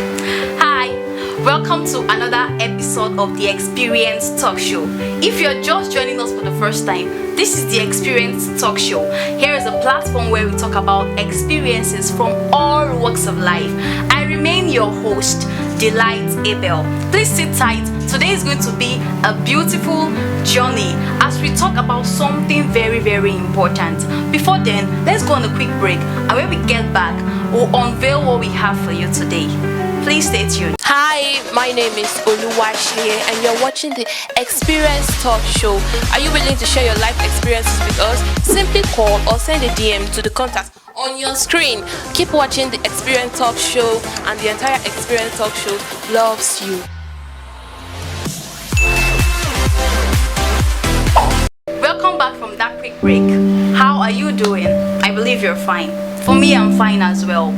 Hi, welcome to another episode of the Experience Talk Show. If you're just joining us for the first time, this is the Experience Talk Show. Here is a platform where we talk about experiences from all walks of life. I remain your host, Delight Abel. Please sit tight. Today is going to be a beautiful journey as we talk about something very, very important. Before then, let's go on a quick break, and when we get back, we'll unveil what we have for you today. Please stay tuned. Hi, my name is Oluwashie and you're watching the Experience Talk Show. Are you willing to share your life experiences with us? Simply call or send a DM to the contact on your screen. Keep watching the Experience Talk Show, and the entire Experience Talk Show loves you. Welcome back from that quick break. How are you doing? I believe you're fine. For me, I'm fine as well.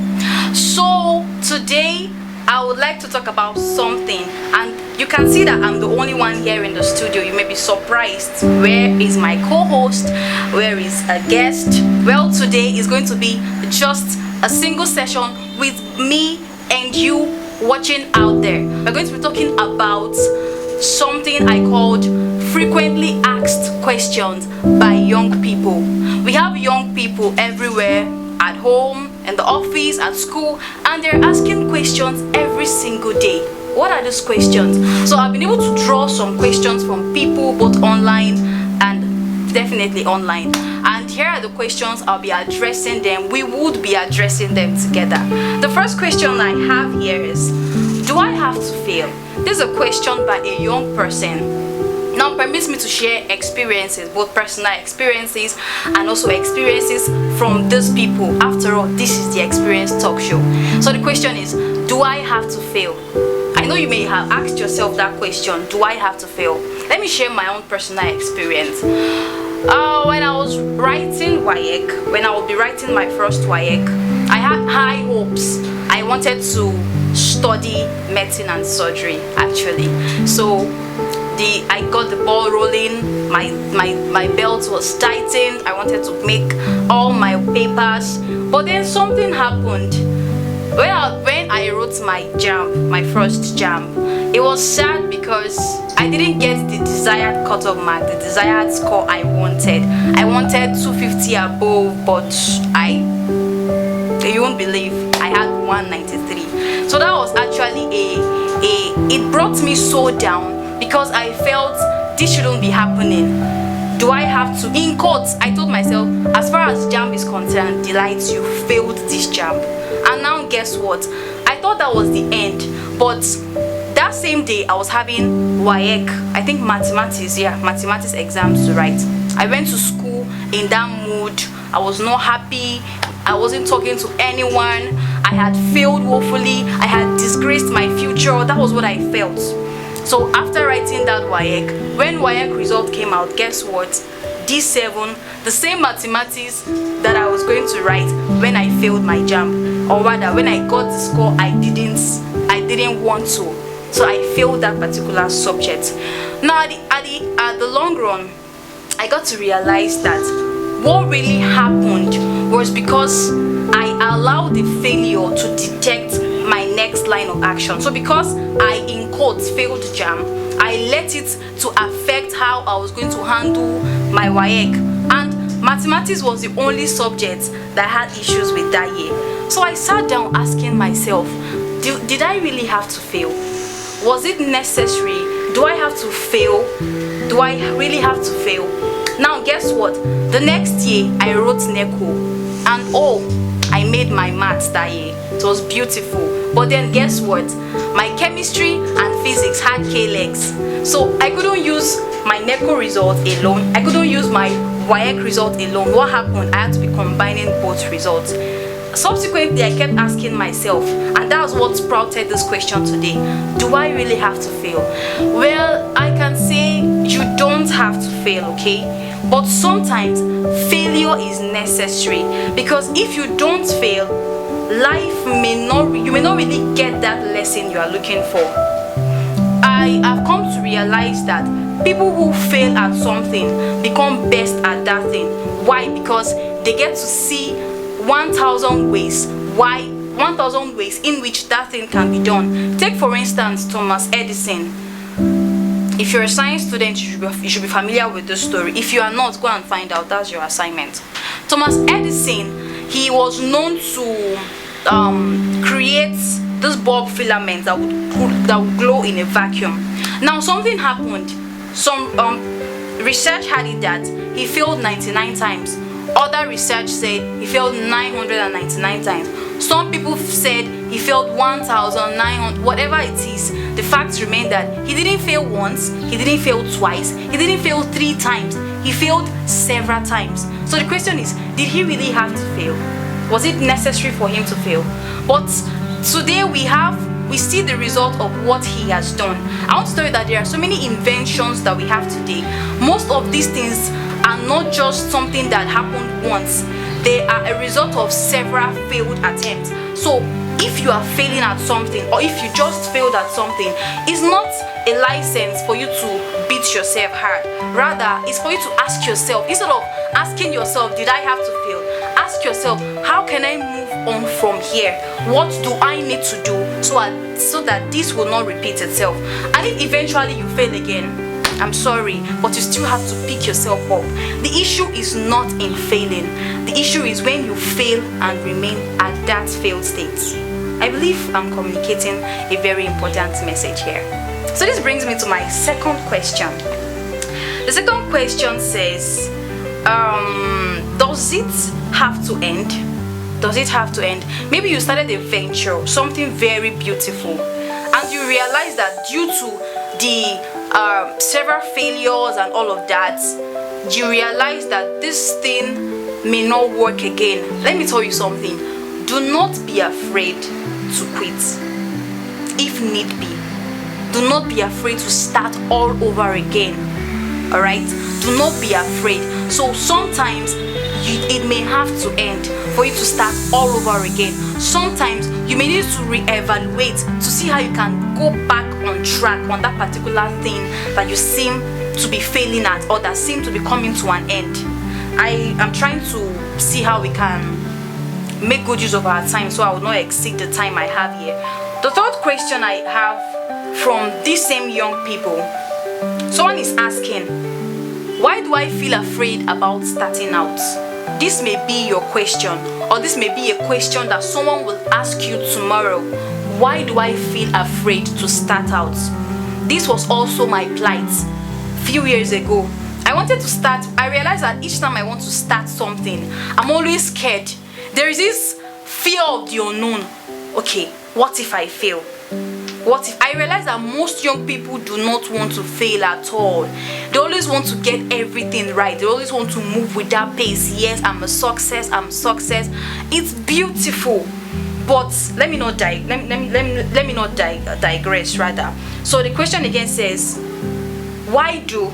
So today I would like to talk about something, and you can see that I'm the only one here in the studio. You may be surprised. Where is my co-host? Where is a guest? Well, today is going to be just a single session with me and you watching out there. We're going to be talking about something I called frequently asked questions by young people. We have young people everywhere, at home, in the office, at school, and they're asking questions every single day. What are those questions? So I've been able to draw some questions from people both online and definitely online. And here are the questions I'll be addressing them. We would be addressing them together. The first question I have here is, do I have to fail? This is a question by a young person. Now permits me to share experiences, both personal experiences and also experiences from these people. After all, this is the Experience Talk Show. So the question is, do I have to fail? I know you may have asked yourself that question, do I have to fail? Let me share my own personal experience. When I was writing WAEC, when I would be writing my first WAEC, I had high hopes. I wanted to study medicine and surgery actually. So I got the ball rolling, my belt was tightened, I wanted to make all my papers, but then something happened. When I wrote my JAMB, my first JAMB, it was sad because I didn't get the desired cutoff mark, the desired score I wanted. I wanted 250 above, but you won't believe, I had 193. So that was actually it brought me so down, because I felt this shouldn't be happening. Do I have to? In quotes, I told myself, as far as JAMB is concerned, Delight, you failed this JAMB. And now guess what? I thought that was the end. But that same day, I was having WAEC, I think mathematics exams to write. I went to school in that mood. I was not happy. I wasn't talking to anyone. I had failed woefully. I had disgraced my future. That was what I felt. So after writing that WAEC, when WAEC result came out, guess what? D7, the same mathematics that I was going to write when I failed my JAMB, or rather when I got the score I didn't want to. So I failed that particular subject. Now at the long run, I got to realize that what really happened was because I allowed the failure to detect my next line of action. So because I, in quotes, failed JAMB, I let it to affect how I was going to handle my WAEC. And mathematics was the only subject that had issues with that year. So I sat down asking myself, did I really have to fail? Was it necessary? Do I have to fail? Do I really have to fail? Now guess what? The next year I wrote NECO, and I made my maths that year. It was beautiful. But then guess what? My chemistry and physics had K-legs. So I couldn't use my NECO result alone. I couldn't use my WAEC result alone. What happened? I had to be combining both results. Subsequently, I kept asking myself, and that's what sprouted this question today. Do I really have to fail? Well, I can say you don't have to fail, okay? But sometimes failure is necessary, because if you don't fail, you may not really get that lesson you are looking for. I have come to realize that people who fail at something become best at that thing. Why? Because they get to see 1,000 ways why 1,000 ways in which that thing can be done. Take for instance Thomas Edison. If you're a science student, you should be familiar with this story. If you are not, go and find out. That's your assignment. Thomas Edison, he was known to create this bulb filament that would glow in a vacuum. Now something happened. Some research had it that he failed 99 times. Other research said he failed 999 times. Some people said he failed 1,900, whatever it is. The fact remains that he didn't fail once, he didn't fail twice, he didn't fail 3 times, he failed several times. So the question is, did he really have to fail? Was it necessary for him to fail? But today we see the result of what he has done. I want to tell you that there are so many inventions that we have today. Most of these things are not just something that happened once. They are a result of several failed attempts. So if you are failing at something, or if you just failed at something, it's not a license for you to beat yourself hard. Rather, it's for you to ask yourself, instead of asking yourself, did I have to fail? Ask yourself, how can I move on from here? What do I need to do so that this will not repeat itself? And if eventually you fail again, I'm sorry, but you still have to pick yourself up. The issue is not in failing. The issue is when you fail and remain at that failed state. I believe I'm communicating a very important message here. So this brings me to my second question. The second question says, does it have to end? Does it have to end? Maybe you started a venture, something very beautiful, and you realize that due to the several failures and all of that, you realize that this thing may not work again. Let me tell you something. Do not be afraid to quit if need be. Do not be afraid to start all over again. Alright? Do not be afraid. So sometimes it may have to end for you to start all over again. Sometimes you may need to re-evaluate to see how you can go back on track on that particular thing that you seem to be failing at, or that seem to be coming to an end. I am trying to see how we can make good use of our time, so I will not exceed the time I have here. The third question I have from these same young people, someone is asking, why do I feel afraid about starting out? This may be your question, or this may be a question that someone will ask you tomorrow. Why do I feel afraid to start out? This was also my plight a few years ago. I wanted to start. I realized that each time I want to start something, I'm always scared. There is this fear of the unknown. Okay, what if I fail? What if? I realize that most young people do not want to fail at all. They always want to get everything right. They always want to move with that pace. Yes, I'm a success. I'm success. It's beautiful, but let me not digress. Rather, so the question again says, why do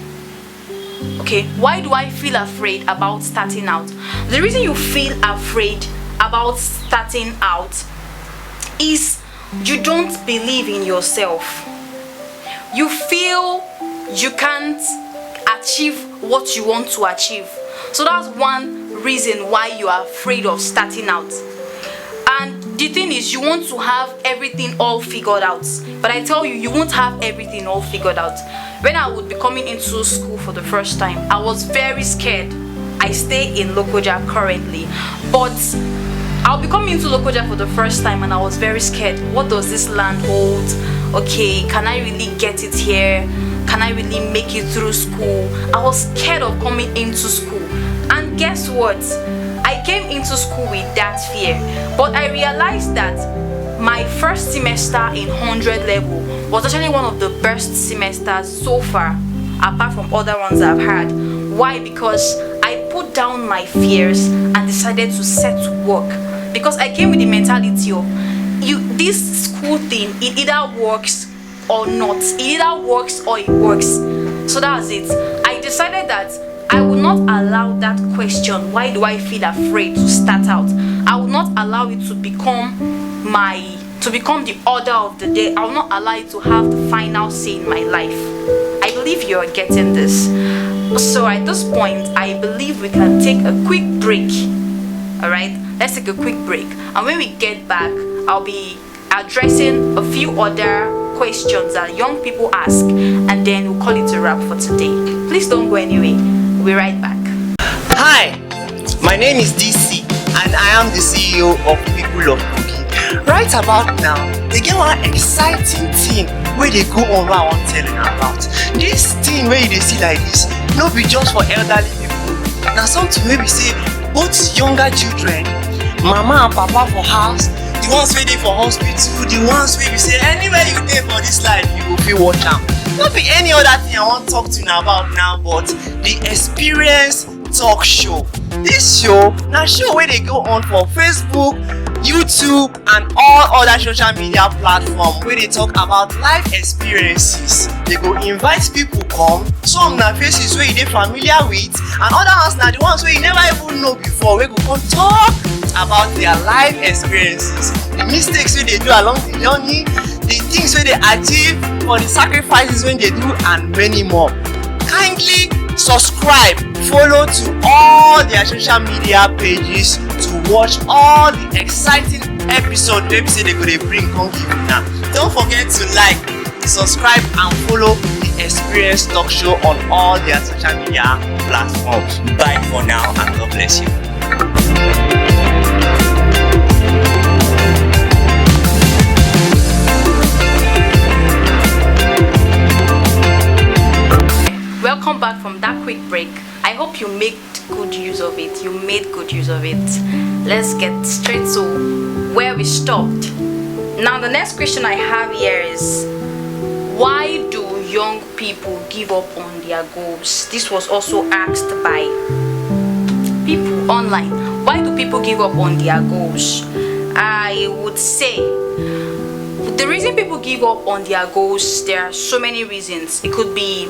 I feel afraid about starting out? The reason you feel afraid about starting out is you don't believe in yourself. You feel you can't achieve what you want to achieve. So that's one reason why you are afraid of starting out. And the thing is, you want to have everything all figured out. But I tell you, you won't have everything all figured out. When I would be coming into school for the first time, I was very scared. I stay in Lokoja currently, but I'll be coming into Lokoja for the first time and I was very scared. What does this land hold? Okay, can I really get it here? Can I really make it through school? I was scared of coming into school. And guess what? I came into school with that fear. But I realized that my first semester in 100 level was actually one of the best semesters so far, apart from other ones I've had. Why? Because I put down my fears and decided to set to work. Because I came with the mentality of, this school thing, it either works or not. It either works or it works. So that's it. I decided that I will not allow that question, why do I feel afraid to start out? I will not allow it to become the order of the day. I will not allow it to have the final say in my life. I believe you are getting this. So at this point, I believe we can take a quick break. Alright, let's take a quick break. And when we get back, I'll be addressing a few other questions that young people ask, and then we'll call it a wrap for today. Please don't go anywhere. We'll be right back. Hi, my name is DC and I am the CEO of People of Cooking. Right about now, they get one exciting thing where they go on what I want to tell you about. This thing where you see like this, no be just for elderly people. Now something where we say both younger children, mama and papa for house, the ones waiting for hospital, the ones where we say anywhere you dey for this life, you go feel watch am. Not be any other thing I want to talk to you about now, but the Experience Talk Show. This show na show where they go on for Facebook, YouTube and all other social media platforms where they talk about life experiences. They go invite people come, some na faces where you dey familiar with, and other ones na the ones where you never even know before, wey go come talk about their life experiences, the mistakes wey they do along the journey, the things wey they achieve, for the sacrifices wey they do, and many more. Kindly subscribe, follow to all their social media pages to watch all the exciting episodes wey be say they go dey bring come give you now. Don't forget to like, subscribe and follow the Experience Talk Show on all their social media platforms. Bye for now and God bless you. Welcome back from that quick break. I hope you made good use of it. Let's get straight to where we stopped. Now the next question I have here is, why do young people give up on their goals? This was also asked by people online. Why do people give up on their goals? I would say the reason people give up on their goals, there are so many reasons. It could be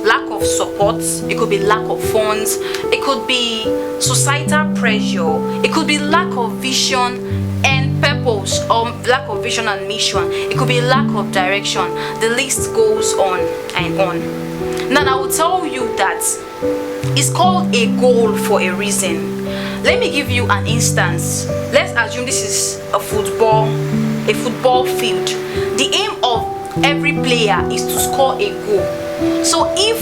lack of support, it could be lack of funds, it could be societal pressure, it could be lack of vision and purpose, or lack of vision and mission, it could be lack of direction. The list goes on and on. Now I will tell you that it's called a goal for a reason. Let me give you an instance. Let's assume this is a football field. The aim of every player is to score a goal. So if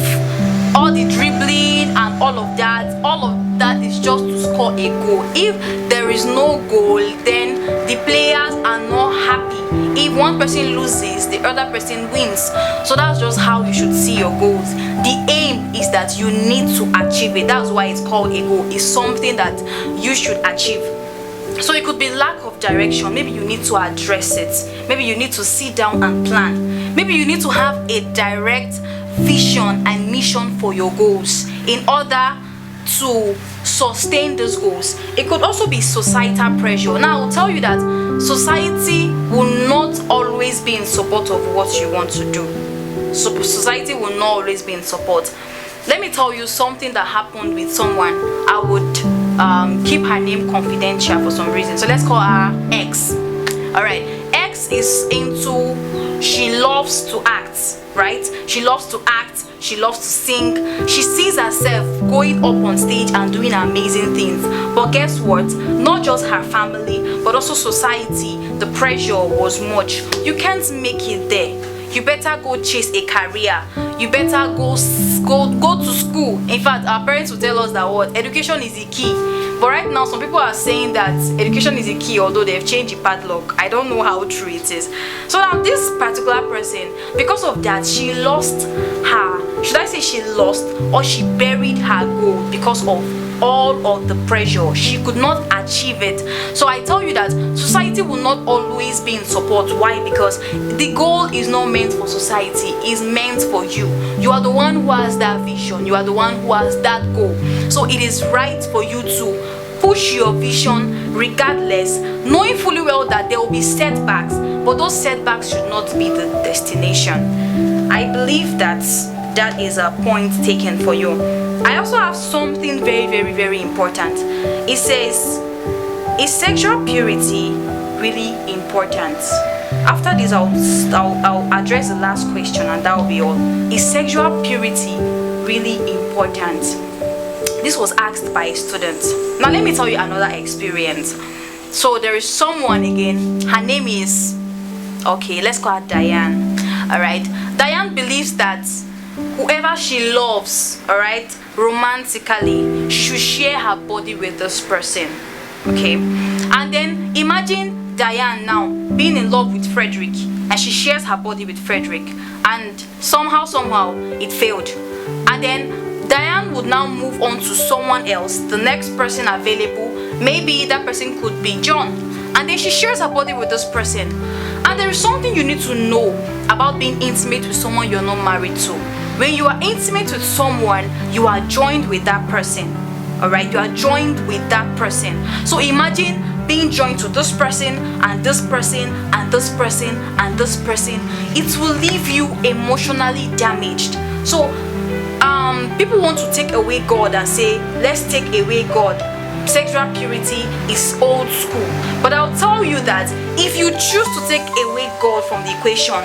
all the dribbling and all of that is just to score a goal, if there is no goal, then the players are not happy. If one person loses, the other person wins. So that's just how you should see your goals. The aim is that you need to achieve it. That's why it's called a goal. It's something that you should achieve. So it could be lack of direction. Maybe you need to address it. Maybe you need to sit down and plan. Maybe you need to have a direct vision and mission for your goals in order to sustain those goals. It could also be societal pressure. Now I will tell you that society will not always be in support of what you want to do. So society will not always be in support. Let me tell you something that happened with someone. I would keep her name confidential for some reason. So let's call her X. Alright, X is she loves to act, right? She loves to act, she loves to sing. She sees herself going up on stage and doing amazing things. But guess what? Not just her family, but also society. The pressure was much. You can't make it there. You better go chase a career. You better go to school. In fact, our parents will tell us that what education is the key. But right now, some people are saying that education is the key, although they've changed the padlock. I don't know how true it is. So now this particular person, because of that, she lost her, should I say she lost, or she buried her goal because of all of the pressure. She could not achieve it. So I tell you that society will not always be in support. Why? Because the goal is not meant for society, it's meant for you. You are the one who has that vision, you are the one who has that goal. So it is right for you to push your vision regardless, knowing fully well that there will be setbacks, but those setbacks should not be the destination. I believe that is a point taken for you. I also have something very, very, very important. It says, is sexual purity really important? After this, I'll address the last question and that will be all. Is sexual purity really important? This was asked by a student. Now let me tell you another experience. So there is someone again. Her name is, okay, let's call her Diane. All right. Diane believes that whoever she loves, all right, romantically, should share her body with this person. Okay. And then imagine Diane now being in love with Frederick, and she shares her body with Frederick, and somehow it failed. And then Diane would now move on to someone else, the next person available. Maybe that person could be John, and then she shares her body with this person. And there is something you need to know about being intimate with someone you're not married to. When you are intimate with someone, you are joined with that person. Alright, you are joined with that person. So imagine being joined to this person and this person and this person and this person. It will leave you emotionally damaged. So people want to take away God and say, let's take away God. Sexual purity is old school. But I'll tell you that if you choose to take away God from the equation,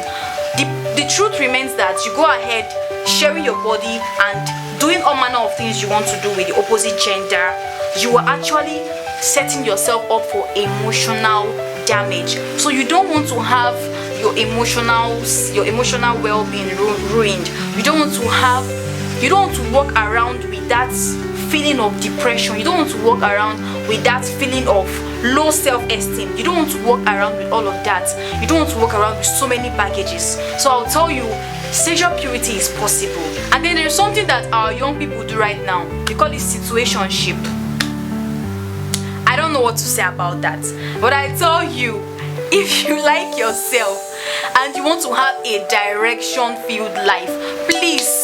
the truth remains that you go ahead sharing your body and doing all manner of things you want to do with the opposite gender. You are actually setting yourself up for emotional damage. So you don't want to have your emotional well-being ruined. You don't want to walk around with that feeling of depression. You don't want to walk around with that feeling of low self-esteem. You don't want to walk around with all of that. You don't want to walk around with so many baggages. So I'll tell you, sexual purity is possible. And then there's something that our young people do right now. They call it situationship. I don't know what to say about that, but I tell you, if you like yourself and you want to have a direction-filled life, please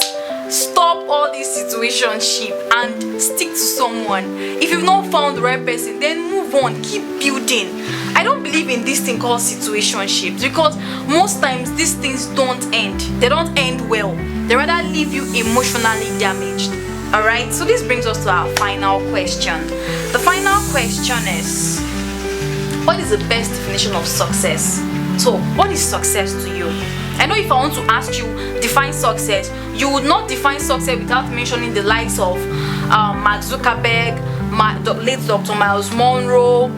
stop all this situationship and stick to someone. If you've not found the right person, then move on, keep building. I don't believe in this thing called situationships, because most times these things don't end. They don't end well. They rather leave you emotionally damaged. Alright, so this brings us to our final question. The final question is, what is the best definition of success? So, what is success to you? I know if I want to ask you, define success, you would not define success without mentioning the likes of Mark Zuckerberg, late Dr. Miles Monroe,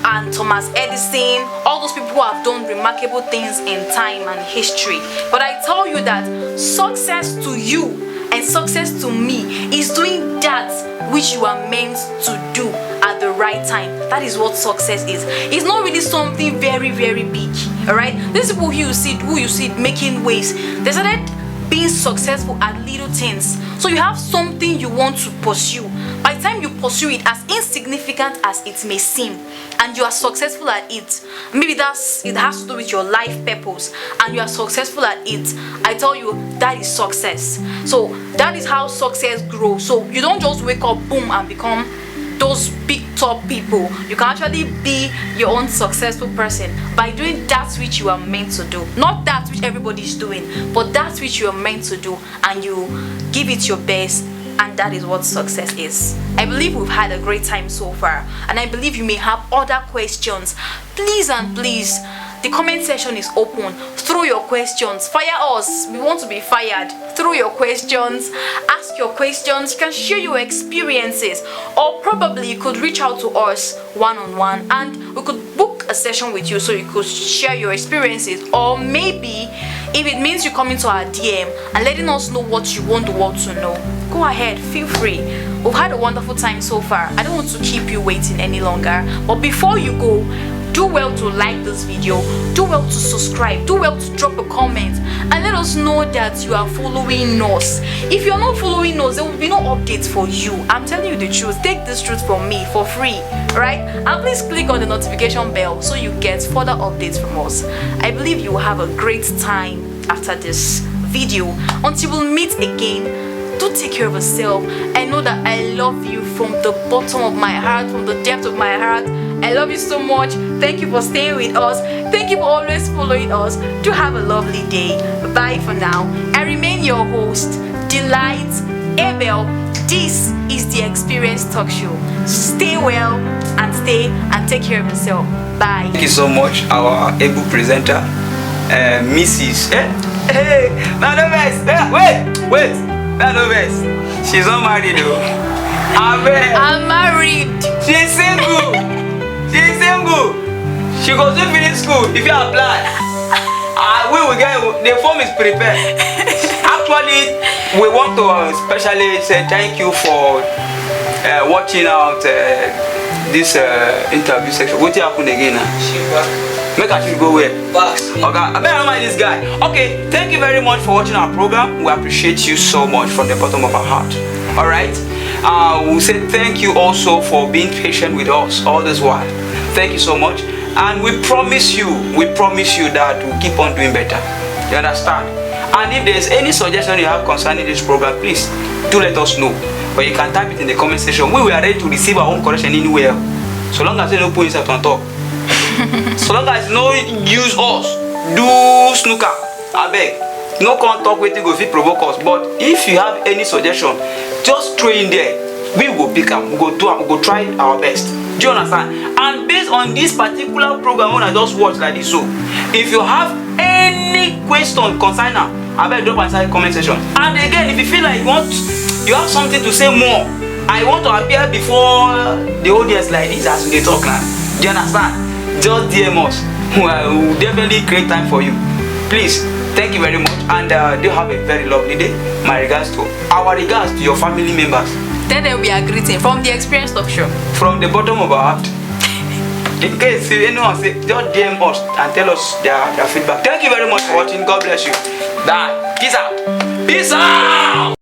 and Thomas Edison, all those people who have done remarkable things in time and history. But I tell you that success to you and success to me is doing that which you are meant to do at the right time. That is what success is. It's not really something very, very big. Alright? These people who you see making waves, they started being successful at little things. So you have something you want to pursue. By the time you pursue it, as insignificant as it may seem, and you are successful at it, maybe it has to do with your life purpose, and you are successful at it, I tell you, that is success. So that is how success grows. So you don't just wake up, boom, and become those big top people. You can actually be your own successful person by doing that which you are meant to do, not that which everybody is doing, but that which you are meant to do, and you give it your best. And that is what success is. I believe we've had a great time so far, and I believe you may have other questions. Please and please, the comment section is open. Throw your questions. Fire us. We want to be fired. Throw your questions. Ask your questions. You can share your experiences, or probably you could reach out to us one-on-one and we could book a session with you so you could share your experiences. Or maybe if it means you come into our DM and letting us know what you want the world to know, go ahead, feel free. We've had a wonderful time so far. I don't want to keep you waiting any longer, but before you go, do well to like this video, do well to subscribe, do well to drop a comment and let us know that you are following us. If you're not following us, there will be no updates for you. I'm telling you the truth. Take this truth from me for free, right? And please click on the notification bell so you get further updates from us. I believe you will have a great time after this video. Until we meet again, do take care of yourself and know that I love you from the bottom of my heart, from the depth of my heart. I love you so much. Thank you for staying with us. Thank you for always following us. Do have a lovely day. Bye for now. I remain your host, Delight Abel. This is the Experience Talk Show. Stay well and take care of yourself. Bye. Thank you so much, our able presenter, Mrs. Hey, wait. She's not married though. I'm married. She's single. She's single. She goes to finish school. If you apply, we will get the form is prepared. Actually, we want to especially say thank you for watching out this interview section. What happened again? Make us go where? Okay, I better remind this guy. Okay, thank you very much for watching our program. We appreciate you so much from the bottom of our heart. All right. We'll say thank you also for being patient with us all this while. Thank you so much. And we promise you that we'll keep on doing better. You understand? And if there's any suggestion you have concerning this program, please do let us know. But you can type it in the comment section. We are ready to receive our own correction anywhere. So long as you don't put yourself on top. So long as no use us, do snooker. I beg. No come talk with you go fit provoke us. But if you have any suggestion, just throw in there. We will pick up. We go try our best. Do you understand? And based on this particular program when I just watched like this, so if you have any question concerning her, I better drop inside the comment section. And again, if you feel like you have something to say more, I want to appear before the audience like this as we talk now. Do you understand? Just DM us. We will definitely create time for you. Please, thank you very much, and do have a very lovely day. My regards to your family members. Then we are greeting from the Experience Talk Show. From the bottom of our heart. In case anyone say, just DM us and tell us their feedback. Thank you very much for watching. God bless you. Bye. Peace out. Peace out.